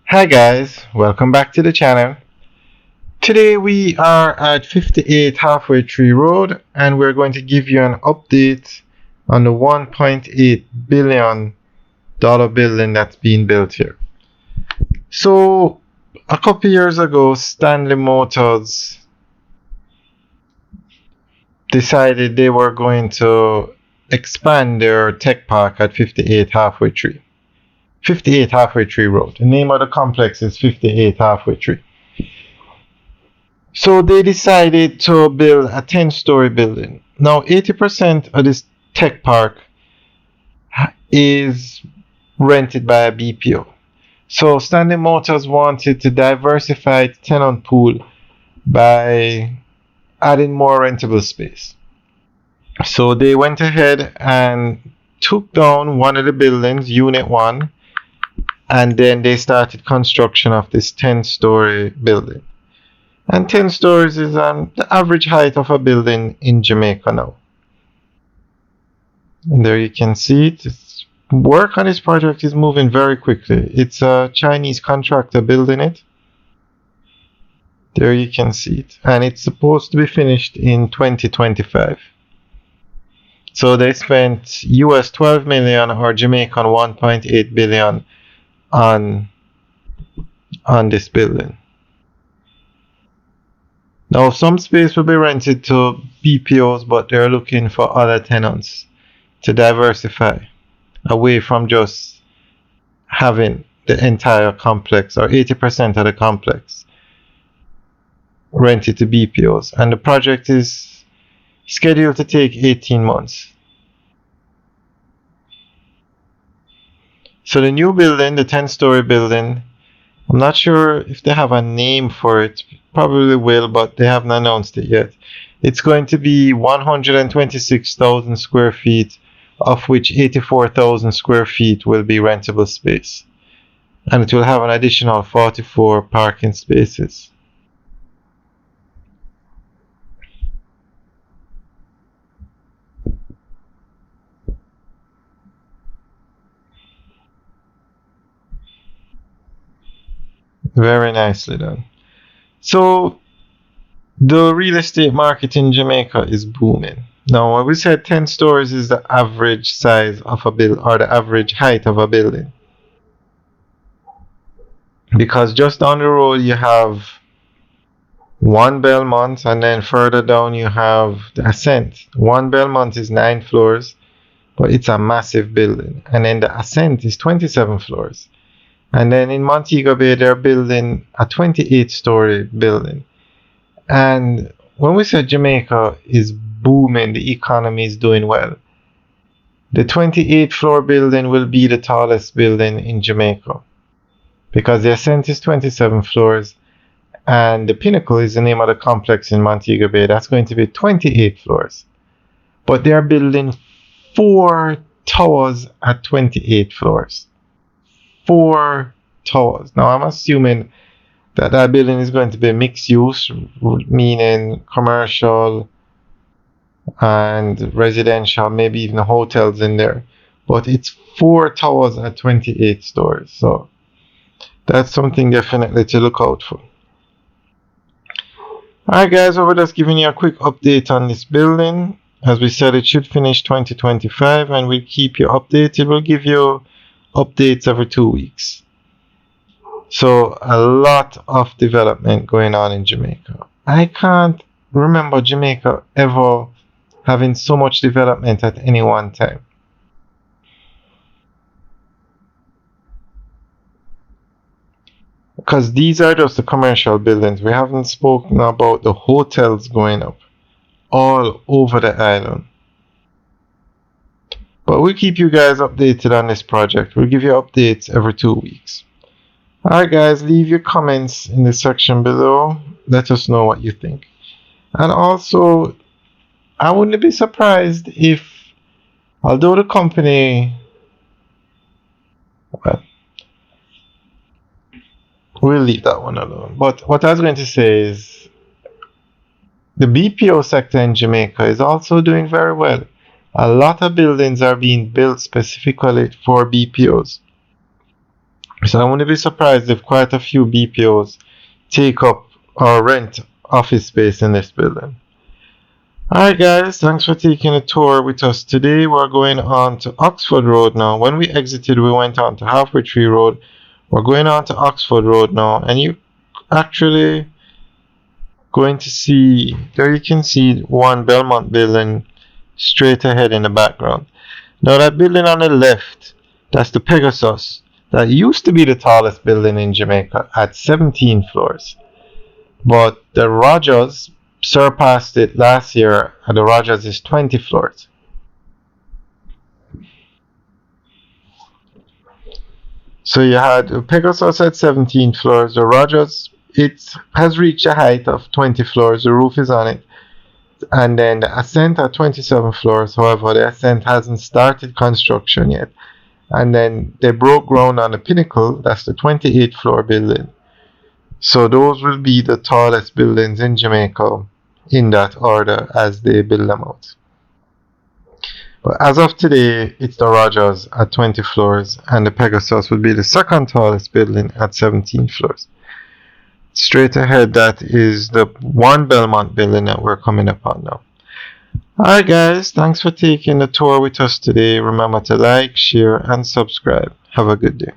Hi guys, welcome back to the channel. Today we are at 58 Halfway Tree Road and we're going to give you an update on the $1.8 billion building that's being built here. So a couple years ago, Stanley Motors decided they were going to expand their tech park at 58 Halfway Tree. 58 Halfway Tree Road. The name of the complex is 58 Halfway Tree. So they decided to build a 10-story building. Now 80% of this tech park is rented by a BPO. So Stanley Motors wanted to diversify its tenant pool by adding more rentable space. So they went ahead and took down one of the buildings, Unit 1, and then they started construction of this 10-story building. And 10 stories is the average height of a building in Jamaica now. And there you can see it. Work on this project is moving very quickly. It's a Chinese contractor building it. There you can see it. And it's supposed to be finished in 2025. So they spent US 12 million or Jamaican 1.8 billion on this building. Now some space will be rented to BPOs, but they're looking for other tenants to diversify away from just having the entire complex or 80% of the complex rented to BPOs. And the project is scheduled to take 18 months. So the new building, the 10-story building, I'm not sure if they have a name for it. Probably will, but they haven't announced it yet. It's going to be 126,000 square feet, of which 84,000 square feet will be rentable space. And it will have an additional 44 parking spaces. Very nicely done. So the real estate market in Jamaica is booming. Now, when we said 10 stories is the average size of a building or the average height of a building. Because just down the road you have One Belmont, and then further down you have the Ascent. One Belmont is 9 floors, but it's a massive building. And then the Ascent is 27 floors. And then in Montego Bay, they're building a 28-story building. And when we say Jamaica is booming, the economy is doing well, the 28-floor building will be the tallest building in Jamaica. Because the Ascent is 27 floors, and the Pinnacle is the name of the complex in Montego Bay. That's going to be 28 floors. But they're building 4 towers at 28 floors. 4 towers. Now I'm assuming that building is going to be mixed use, meaning commercial and residential, maybe even hotels in there. But it's 4 towers at 28 stories. So that's something definitely to look out for. Alright guys, we're just giving you a quick update on this building. As we said, it should finish 2025 and we'll keep you updated. We'll give you updates every 2 weeks. So a lot of development going on in Jamaica. I can't remember Jamaica ever having so much development at any one time. Because these are just the commercial buildings. We haven't spoken about the hotels going up all over the island. But we'll keep you guys updated on this project. We'll give you updates every 2 weeks. Alright guys, leave your comments in the section below. Let us know what you think. And also, I wouldn't be surprised if, although the company, well, we'll leave that one alone. But what I was going to say is, the BPO sector in Jamaica is also doing very well. A lot of buildings are being built specifically for BPOs. So I wouldn't be surprised if quite a few BPOs take up or rent office space in this building. Alright guys, thanks for taking a tour with us today. We're going on to Oxford Road now. When we exited, we went on to Halfway Tree Road. We're going on to Oxford Road now, and you actually going to see, there you can see one Belmont building straight ahead in the background. Now that building on the left, that's the Pegasus. That used to be the tallest building in Jamaica at 17 floors. But the Rogers surpassed it last year, and the Rogers is 20 floors. So you had Pegasus at 17 floors, the Rogers, it has reached a height of 20 floors, the roof is on it, and then the Ascent at 27 floors. However, the Ascent hasn't started construction yet. And then they broke ground on the Pinnacle, that's the 28 floor building. So those will be the tallest buildings in Jamaica in that order as they build them out. But as of today, it's the Rogers at 20 floors, and the Pegasus will be the second tallest building at 17 floors. Straight ahead, that is the one Belmont building that we're coming upon now. Alright guys, thanks for taking the tour with us today. Remember to like, share, and subscribe. Have a good day.